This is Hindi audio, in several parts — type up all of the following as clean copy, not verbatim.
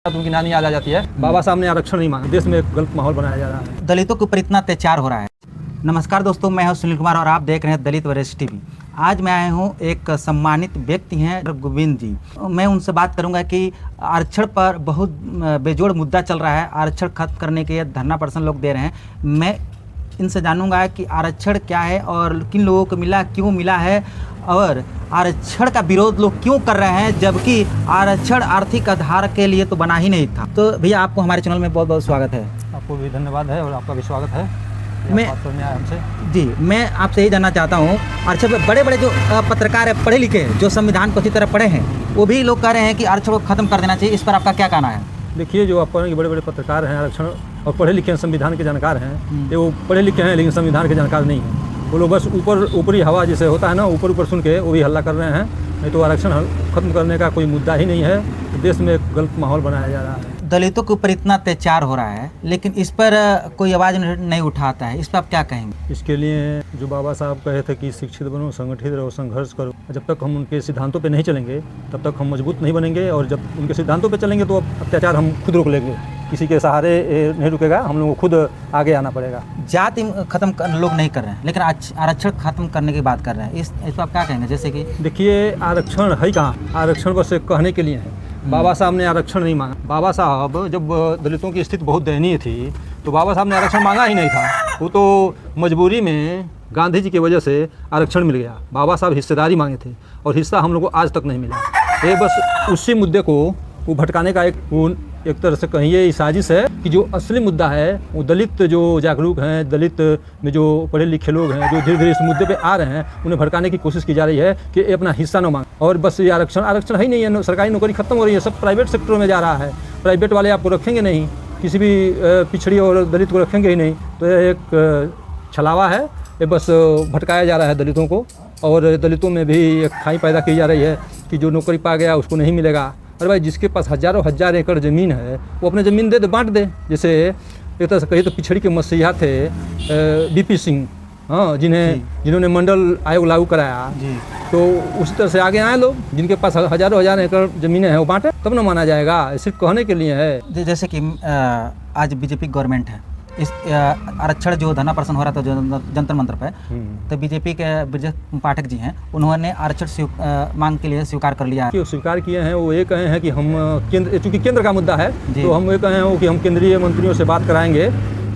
उनकी नानी याद आ जाती है। बाबा साहब ने आरक्षण नहीं मांगा, देश में एक गलत माहौल बनाया जा रहा है। दलितों के ऊपर इतना अत्याचार हो रहा है। नमस्कार दोस्तों, मैं हूं सुनील कुमार और आप देख रहे हैं दलित वरिष्ठ टीवी। आज मैं आया हूं, एक सम्मानित व्यक्ति हैं गोविंद जी। मैं उनसे बात करूंगा कि आरक्षण पर बहुत बेजोड़ मुद्दा चल रहा है। आरक्षण खत्म करने के धरना प्रदर्शन लोग दे रहे हैं। मैं इनसे जानूंगा कि आरक्षण क्या है और किन लोगों को मिला, क्यों मिला है, और आरक्षण का विरोध लोग क्यों कर रहे हैं, जबकि आरक्षण आर्थिक आधार के लिए तो बना ही नहीं था। तो भैया, आपको हमारे चैनल में बहुत बहुत स्वागत है। आपको भी धन्यवाद है और आपका भी स्वागत है। मैं हमसे जी मैं आपसे यही जानना चाहता हूँ, आरक्षण पे बड़े बड़े जो पत्रकार है, पढ़े लिखे हैं, जो संविधान को अच्छी तरह पढ़े हैं, वो भी लोग कह रहे हैं कि आरक्षण को खत्म कर देना चाहिए। इस पर आपका क्या कहना है? देखिए, जो आप बड़े बड़े पत्रकार हैं, आरक्षण और पढ़े लिखे हैं, संविधान के जानकार हैं, ये वो पढ़े लिखे हैं लेकिन संविधान के जानकार नहीं हैं। वो लोग बस ऊपरी हवा जैसे होता है ना, ऊपर सुन के वो भी हल्ला कर रहे हैं। नहीं तो आरक्षण खत्म करने का कोई मुद्दा ही नहीं है। देश में एक गलत माहौल बनाया जा रहा है। दलितों के ऊपर इतना अत्याचार हो रहा है, लेकिन इस पर कोई आवाज़ नहीं उठाता है। इस पर आप क्या कहेंगे? इसके लिए जो बाबा साहब कहे थे कि शिक्षित बनो, संगठित रहो, संघर्ष करो, जब तक हम उनके सिद्धांतों पे नहीं चलेंगे तब तक हम मजबूत नहीं बनेंगे। और जब उनके सिद्धांतों पे चलेंगे तो अत्याचार हम खुद रोक लेंगे। किसी के सहारे नहीं रुकेगा, हम लोगों को खुद आगे आना पड़ेगा। जाति खत्म लोग नहीं कर रहे हैं, लेकिन आरक्षण खत्म करने की बात कर रहे हैं। इस पर आप क्या कहेंगे? जैसे कि देखिए, आरक्षण है कहाँ? आरक्षण बस कहने के लिए है। बाबा साहब ने आरक्षण नहीं मांगा। बाबा साहब जब दलितों की स्थिति बहुत दयनीय थी तो बाबा साहब ने आरक्षण मांगा ही नहीं था। वो तो मजबूरी में गांधी जी की वजह से आरक्षण मिल गया। बाबा साहब हिस्सेदारी मांगे थे और हिस्सा हम लोग को आज तक नहीं मिला। ये बस उसी मुद्दे को वो भटकाने का एक तरह से कहिए साजिश है कि जो असली मुद्दा है वो दलित जो जागरूक हैं, दलित में जो पढ़े लिखे लोग हैं, जो धीरे धीरे इस मुद्दे पे आ रहे हैं, उन्हें भड़काने की कोशिश की जा रही है कि अपना हिस्सा न मांग। और बस ये आरक्षण है ही नहीं है। सरकारी नौकरी खत्म हो रही है, सब प्राइवेट सेक्टरों में जा रहा है। प्राइवेट वाले आपको रखेंगे नहीं, किसी भी पिछड़ी और दलित को रखेंगे ही नहीं। तो यह एक छलावा है। ये बस भटकाया जा रहा है दलितों को। और दलितों में भी एक खाई पैदा की जा रही है कि जो नौकरी पा गया उसको नहीं मिलेगा। अरे भाई, जिसके पास हज़ारों हजार एकड़ ज़मीन है वो अपने ज़मीन दे बांट दे। जैसे एक तरह से कहिए तो पिछड़ी के मसीहा थे बीपी सिंह, हाँ, जिन्होंने मंडल आयोग लागू कराया जी। तो उसी तरह से आगे आए लोग जिनके पास हज़ारों हजार एकड़ ज़मीनें हैं, वो बांटे, तब ना माना जाएगा। सिर्फ कहने के लिए है। जैसे कि आज बीजेपी गवर्नमेंट है, इस आरक्षण जो धरना प्रदर्शन हो रहा था जो जंतर मंतर पे, तो बीजेपी के ब्रजेश पाठक जी हैं, उन्होंने आरक्षण मांग के लिए स्वीकार कर लिया है। स्वीकार किए हैं। वो ये कहे हैं कि हम केंद्र, चूँकि केंद्र का मुद्दा है तो हम ये कहे हैं कि हम केंद्रीय मंत्रियों से बात कराएंगे।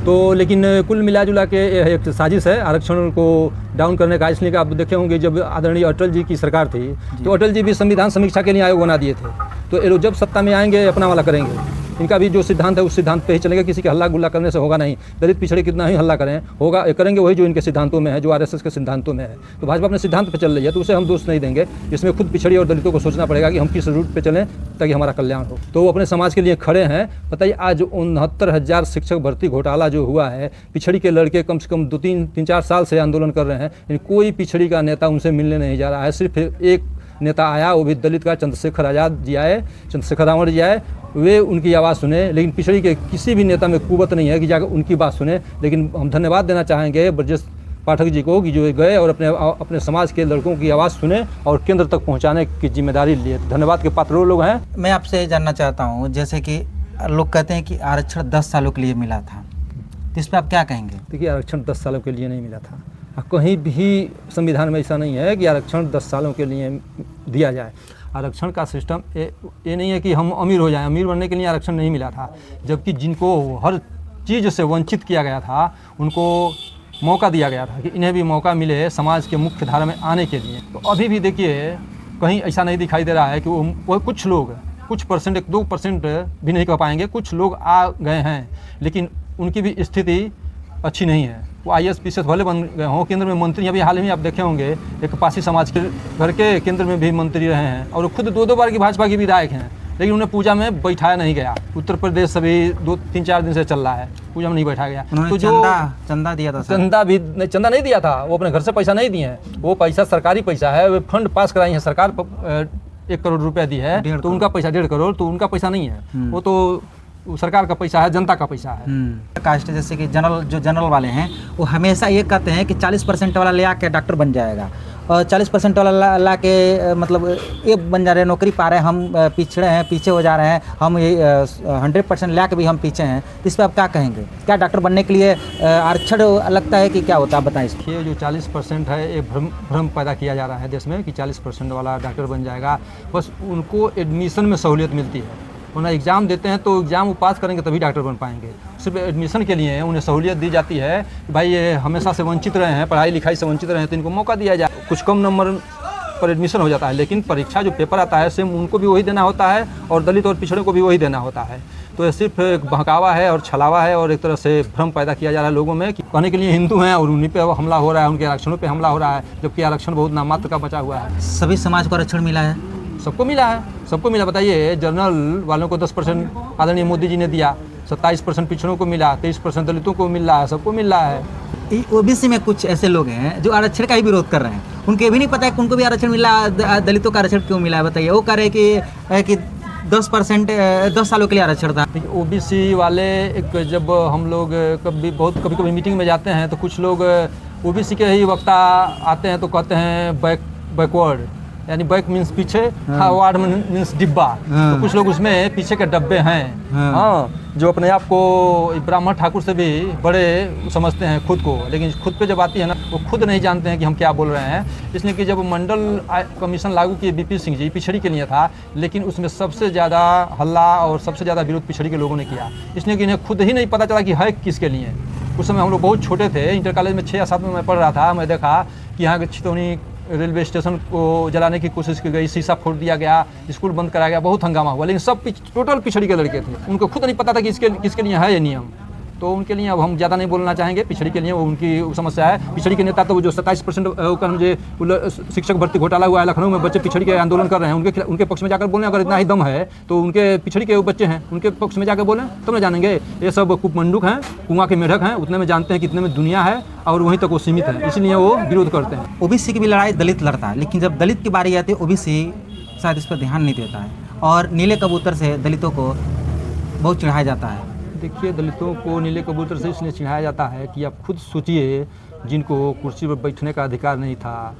तो लेकिन कुल मिला जुला के एक साजिश है आरक्षण को डाउन करने का। इसलिए आप देखे होंगे जब आदरणीय अटल जी की सरकार थी तो अटल जी भी संविधान समीक्षा के लिए आयोग बना दिए थे। तो ये लोग जब सत्ता में आएंगे अपना वाला करेंगे। इनका भी जो सिद्धांत है उस सिद्धांत पे ही चलेगा। किसी के हल्ला गुल्ला करने से होगा नहीं। दलित पिछड़े कितना ही हल्ला करेंगे वही जो इनके सिद्धांतों में है, जो आरएसएस के सिद्धांतों में है। तो भाजपा अपने सिद्धांत पे चल रही है तो उसे हम दोष नहीं देंगे। इसमें खुद पिछड़ी और दलितों को सोचना पड़ेगा कि हम किस रूट पे चलें ताकि हमारा कल्याण हो। तो वो अपने समाज के लिए खड़े हैं। बताइए, आज 69,000 शिक्षक भर्ती घोटाला जो हुआ है, पिछड़ी के लड़के कम से कम 2-3-4 साल से आंदोलन कर रहे हैं, लेकिन कोई पिछड़ी का नेता उनसे मिलने नहीं जा रहा है। सिर्फ एक नेता आया, वो भी दलित का, चंद्रशेखर आज़ाद जी आए, चंद्रशेखर रावण जी आए, वे उनकी आवाज़ सुने। लेकिन पिछड़ी के किसी भी नेता में कुवत नहीं है कि जाकर उनकी बात सुने। लेकिन हम धन्यवाद देना चाहेंगे ब्रजेश पाठक जी को कि जो गए और अपने समाज के लड़कों की आवाज़ सुने और केंद्र तक पहुंचाने की जिम्मेदारी लिए। धन्यवाद के पात्र लोग हैं। मैं आपसे जानना चाहता हूँ, जैसे कि लोग कहते हैं कि आरक्षण 10 सालों के लिए मिला था, तो इस पर आप क्या कहेंगे? देखिए, आरक्षण 10 सालों के लिए नहीं मिला था। कहीं भी संविधान में ऐसा नहीं है कि आरक्षण 10 सालों के लिए दिया जाए। आरक्षण का सिस्टम ये नहीं है कि हम अमीर हो जाएं। अमीर बनने के लिए आरक्षण नहीं मिला था, जबकि जिनको हर चीज़ से वंचित किया गया था उनको मौका दिया गया था कि इन्हें भी मौका मिले समाज के मुख्य धारा में आने के लिए। तो अभी भी देखिए, कहीं ऐसा नहीं दिखाई दे रहा है कि वो कुछ लोग, कुछ परसेंट, 1-2% भी नहीं कह पाएंगे, कुछ लोग आ गए हैं, लेकिन उनकी भी स्थिति अच्छी नहीं है। वो IAS PCS भले बन गए हों, केंद्र में मंत्री, अभी हाल ही में आप देखे होंगे एक पासी समाज के घर के केंद्र में भी मंत्री रहे हैं और खुद 2-2 बार की भाजपा के विधायक हैं, लेकिन उन्हें पूजा में बैठाया नहीं गया। उत्तर प्रदेश अभी 2-3-4 दिन से चल रहा है, पूजा में नहीं बैठाया गया। तो जो चंदा दिया था, चंदा नहीं दिया था, वो अपने घर से पैसा नहीं दिए हैं। वो पैसा सरकारी पैसा है, वो फंड पास कराई है सरकार, 1 करोड़ रुपया दी है, तो उनका पैसा 1.5 करोड़, तो उनका पैसा नहीं है। वो तो सरकार का पैसा है, जनता का पैसा है। कास्ट जैसे कि जनरल वाले हैं, वो हमेशा ये कहते हैं कि 40% वाला ले आके डॉक्टर बन जाएगा, और 40% वाला ला के मतलब ये बन जा रहे हैं, नौकरी पा रहे हैं, हम पिछड़े हैं, पीछे हो जा रहे हैं, हम ये 100% ला के भी हम पीछे हैं, तो इस पर आप क्या कहेंगे? क्या डॉक्टर बनने के लिए आरक्षण लगता है कि क्या होता है, आप बताएं इसको। ये जो 40% है, ये भ्रम पैदा किया जा रहा है देश में कि 40% वाला डॉक्टर बन जाएगा। बस उनको एडमिशन में सहूलियत मिलती है, उन्हें एग्ज़ाम देते हैं तो एग्ज़ाम वो पास करेंगे तभी डॉक्टर बन पाएंगे। सिर्फ एडमिशन के लिए उन्हें सहूलियत दी जाती है कि भाई ये हमेशा से वंचित रहे हैं, पढ़ाई लिखाई से वंचित रहे हैं, तो इनको मौका दिया जाए। कुछ कम नंबर पर एडमिशन हो जाता है, लेकिन परीक्षा जो पेपर आता है सेम उनको भी वही देना होता है और दलित और पिछड़े को भी वही देना होता है। तो ये सिर्फ एक बहकावा है और छलावा है और एक तरह से भ्रम पैदा किया जा रहा है लोगों में कि कहने के लिए हिंदू हैं और उन्हीं पे हमला हो रहा है, उनके आरक्षणों पे हमला हो रहा है, जबकि आरक्षण बहुत नामात्र का बचा हुआ है। सभी समाज को आरक्षण मिला है, सबको मिला है, सबको मिला। बताइए, जनरल वालों को 10% आदरणीय मोदी जी ने दिया, 27% पिछड़ों को मिला, 23% दलितों को मिल रहा है, सबको मिल रहा है। ओबीसी में कुछ ऐसे लोग हैं जो आरक्षण का ही विरोध कर रहे हैं, उनको ये भी नहीं पता है कि उनको भी आरक्षण मिला, दलितों का आरक्षण क्यों मिला है, बताइए। वो कह रहे हैं कि 10% 10 सालों के लिए आरक्षण था। ओबीसी वाले जब हम लोग कभी कभी मीटिंग में जाते हैं तो कुछ लोग ओबीसी के ही वक्ता आते हैं तो कहते हैं बैकवर्ड, यानी बैक मीन्स पीछे, वार्ड मीन्स डिब्बा। तो कुछ लोग उसमें पीछे के डब्बे हैं, हाँ, जो अपने आप को ब्राह्मण ठाकुर से भी बड़े समझते हैं खुद को, लेकिन खुद पे जब आती है ना वो खुद नहीं जानते हैं कि हम क्या बोल रहे हैं। इसलिए कि जब मंडल कमीशन लागू किए बीपी सिंह जी, पिछड़ी के लिए था, लेकिन उसमें सबसे ज़्यादा हल्ला और सबसे ज़्यादा विरोध पिछड़ी के लोगों ने किया, इसलिए कि इन्हें खुद ही नहीं पता चला कि है किसके लिए। उस समय हम लोग बहुत छोटे थे, इंटर कॉलेज में 6 या 7 में मैं पढ़ रहा था, मैं देखा कि यहाँ के छितौनी रेलवे स्टेशन को जलाने की कोशिश की गई, शीशा फोड़ दिया गया, स्कूल बंद कराया गया, बहुत हंगामा हुआ, लेकिन सब टोटल पिछड़ी के लड़के थे। उनको खुद नहीं पता था कि किसके लिए है ये नियम। तो उनके लिए अब हम ज़्यादा नहीं बोलना चाहेंगे, पिछड़ी के लिए वो उनकी समस्या है। पिछड़ी के नेता तो वो जो 27% जो शिक्षक भर्ती घोटाला हुआ है लखनऊ में, बच्चे पिछड़ी के आंदोलन कर रहे हैं, उनके पक्ष में जाकर बोलें। अगर इतना ही दम है तो उनके पिछड़ी के बच्चे हैं, उनके पक्ष में जाकर बोलें तब ना जानेंगे। ये सब कुपमंडुक हैं, कुआं के मेढक हैं, उतने में जानते हैं कितने में दुनिया है और वहीं तक वो सीमित है, इसलिए वो विरोध करते हैं। ओबीसी की भी लड़ाई दलित लड़ता है, लेकिन जब दलित की बारी आती है ओबीसी शायद इस पर ध्यान नहीं देता है और नीले कबूतर से दलितों को बहुत चिढ़ाया जाता है। देखिए, दलितों को नीले कबूतर से इसलिए चिढ़ाया जाता है कि आप खुद सोचिए, जिनको कुर्सी पर बैठने का अधिकार नहीं था,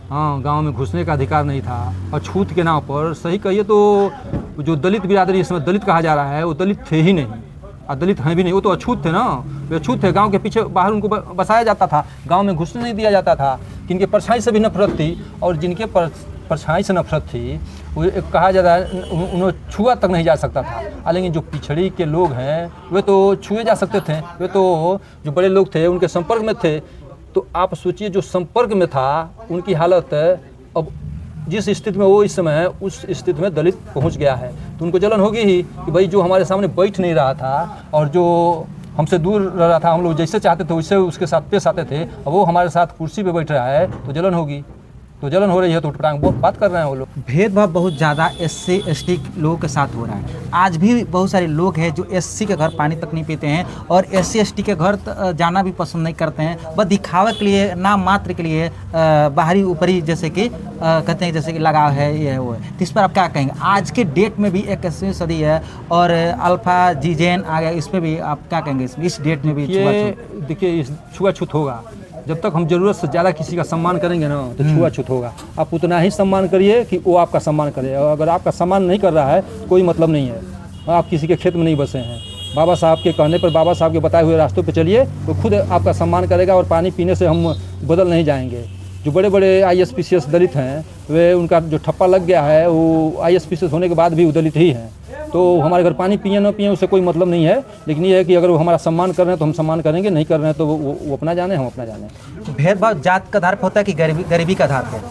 हाँ, गांव में घुसने का अधिकार नहीं था, और छूत के नाम पर, सही कहिए तो जो दलित बिरादरी इसमें दलित कहा जा रहा है वो दलित थे ही नहीं और दलित हैं भी नहीं, वो तो अछूत थे ना, वे अछूत थे। गांव के पीछे बाहर उनको बसाया जाता था, गांव में घुसने नहीं दिया जाता था। जिनके परछाई से भी नफरत थी और जिनके परछाई से नफरत थी वो कहा जाता है उन्हें छुआ तक नहीं जा सकता था। लेकिन जो पिछड़ी के लोग हैं वे तो छुए जा सकते थे, वे तो जो बड़े लोग थे उनके संपर्क में थे। तो आप सोचिए, जो संपर्क में था उनकी हालत अब जिस स्थिति में वो इस समय है उस स्थिति में दलित पहुंच गया है, तो उनको जलन होगी ही कि भाई जो हमारे सामने बैठ नहीं रहा था और जो हमसे दूर रह रहा था, हम लोग जैसे चाहते थे वैसे उसके साथ पेश आते थे, अब वो हमारे साथ कुर्सी पे बैठ रहा है तो जलन होगी। तो जलन हो रही है तो उठपटांग बात कर रहे हैं वो लोग। भेदभाव बहुत ज़्यादा SC ST लोगों के साथ हो रहा है। आज भी बहुत सारे लोग हैं जो SC के घर पानी तक नहीं पीते हैं और SC ST के घर जाना भी पसंद नहीं करते हैं, बस दिखावे के लिए, नाम मात्र के लिए, बाहरी ऊपरी जैसे कि कहते हैं, जैसे कि लगाव है, ये है वो है। तो इस पर आप क्या कहेंगे? आज के डेट में भी 21वीं सदी है और अल्फा जीजेन आ गया, इस पर भी आप क्या कहेंगे? इस डेट में भी देखिए, छुआछूत होगा। जब तक हम ज़रूरत से ज़्यादा किसी का सम्मान करेंगे ना तो छुआछूत होगा। आप उतना ही सम्मान करिए कि वो आपका सम्मान करे, और अगर आपका सम्मान नहीं कर रहा है कोई मतलब नहीं है। आप किसी के खेत में नहीं बसे हैं, बाबा साहब के कहने पर, बाबा साहब के बताए हुए रास्तों पे चलिए तो खुद आपका सम्मान करेगा और पानी पीने से हम बदल नहीं जाएंगे। जो बड़े बड़े IAS PCS दलित हैं वे, उनका जो ठप्पा लग गया है वो IAS PCS होने के बाद भी वो दलित ही हैं। तो हमारे घर पानी पिए न पिए उससे कोई मतलब नहीं है, लेकिन ये है कि अगर वो हमारा सम्मान कर रहे हैं तो हम सम्मान करेंगे, नहीं कर रहे हैं तो वो अपना जाने, हम अपना जाने। भेदभाव जात के आधार पर होता है कि गरीबी के आधार पर?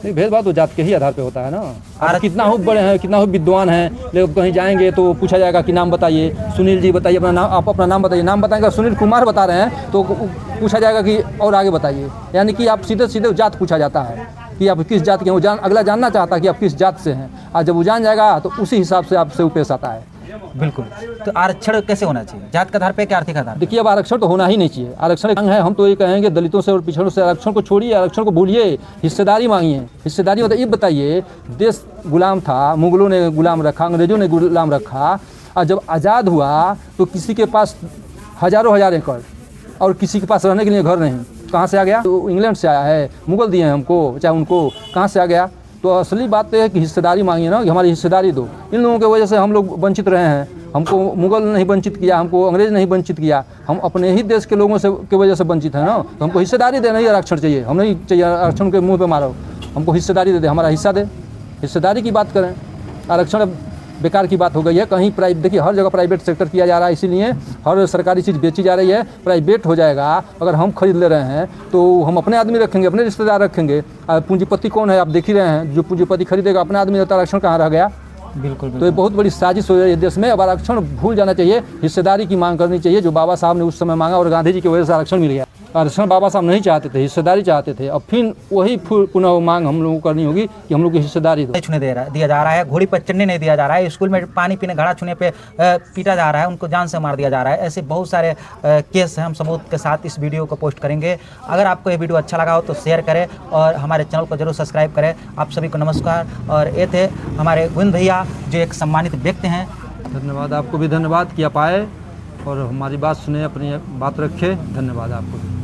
नहीं, भेदभाव तो जात के ही आधार पे होता है ना। आप कितना हो बड़े हैं, कितना हो विद्वान हैं, लेकिन कहीं जाएंगे तो पूछा जाएगा कि नाम बताइए, सुनील जी बताइए अपना नाम, आप अपना नाम बताइए। नाम बताएंगे, सुनील कुमार बता रहे हैं तो पूछा जाएगा कि और आगे बताइए, यानी कि आप सीधे सीधे जात पूछा जाता है कि आप किस जात के हैं। अगला जानना चाहता है कि आप किस जात से हैं, और जब वो जान जाएगा तो उसी हिसाब से आपसे पेश आता है। बिल्कुल। तो आरक्षण कैसे होना चाहिए? जात के आधार पे, क्या आर्थिक आधार? देखिए, अब आरक्षण तो होना ही नहीं चाहिए। आरक्षण है, हम तो ये कहेंगे दलितों से और पिछड़ों से आरक्षण को छोड़िए, आरक्षण को भूलिए, हिस्सेदारी मांगिए। हिस्सेदारी मतलब ये बताइए, देश गुलाम था, मुगलों ने गुलाम रखा, अंग्रेजों ने गुलाम रखा, और जब आज़ाद हुआ तो किसी के पास हज़ारों एकड़ और किसी के पास रहने के लिए घर नहीं, कहाँ से आ गया? तो इंग्लैंड से आया है, मुगल दिए हैं हमको, चाहे उनको, कहाँ से आ गया? तो असली बात तो है कि हिस्सेदारी मांगी है ना, कि हमारी हिस्सेदारी दो। इन लोगों की वजह से हम लोग वंचित रहे हैं। हमको मुगल नहीं वंचित किया, हमको अंग्रेज नहीं वंचित किया, हम अपने ही देश के लोगों से की वजह से वंचित है ना। तो हमको हिस्सेदारी देना ही आरक्षण चाहिए, हम नहीं चाहिए आरक्षण के मुँह पे मारो, हमको हिस्सेदारी दे, हमारा हिस्सा दे। हिस्सेदारी की बात करें, आरक्षण बेकार की बात हो गई है। कहीं प्राइवेट, देखिए हर जगह प्राइवेट सेक्टर किया जा रहा है, इसीलिए हर सरकारी चीज़ बेची जा रही है। प्राइवेट हो जाएगा, अगर हम खरीद ले रहे हैं तो हम अपने आदमी रखेंगे, अपने रिश्तेदार रखेंगे। पूंजीपति कौन है आप देख ही रहे हैं, जो पूंजीपति खरीदेगा अपना आदमी रहता, आरक्षण कहाँ रह गया? बिल्कुल तो ये बहुत बड़ी साजिश हो रही है देश में। अब आरक्षण भूल जाना चाहिए, हिस्सेदारी की मांग करनी चाहिए, जो बाबा साहब ने उस समय मांगा और गांधी जी की वजह से आरक्षण मिल गया। आरक्षण बाबा साहब नहीं चाहते थे, हिस्सेदारी चाहते थे। अब फिर वही पुनः मांग हम लोगों को करनी होगी कि हम लोग की हिस्सेदारी दो। नहीं छूने दिया जा रहा है, घोड़ी पर चढ़ने नहीं दिया जा रहा है, स्कूल में पानी पीने, घड़ा छूने पे पीटा जा रहा है, उनको जान से मार दिया जा रहा है। ऐसे बहुत सारे केस हैं, हम सबूत के साथ इस वीडियो को पोस्ट करेंगे। अगर आपको ये वीडियो अच्छा लगा हो तो शेयर करें और हमारे चैनल को जरूर सब्सक्राइब करें। आप सभी को नमस्कार। और ये थे हमारे गोविंद भैया, जो एक सम्मानित व्यक्ति हैं। धन्यवाद, आपको भी धन्यवाद कि आप आए और हमारी बात सुने, अपनी बात रखे। धन्यवाद आपको।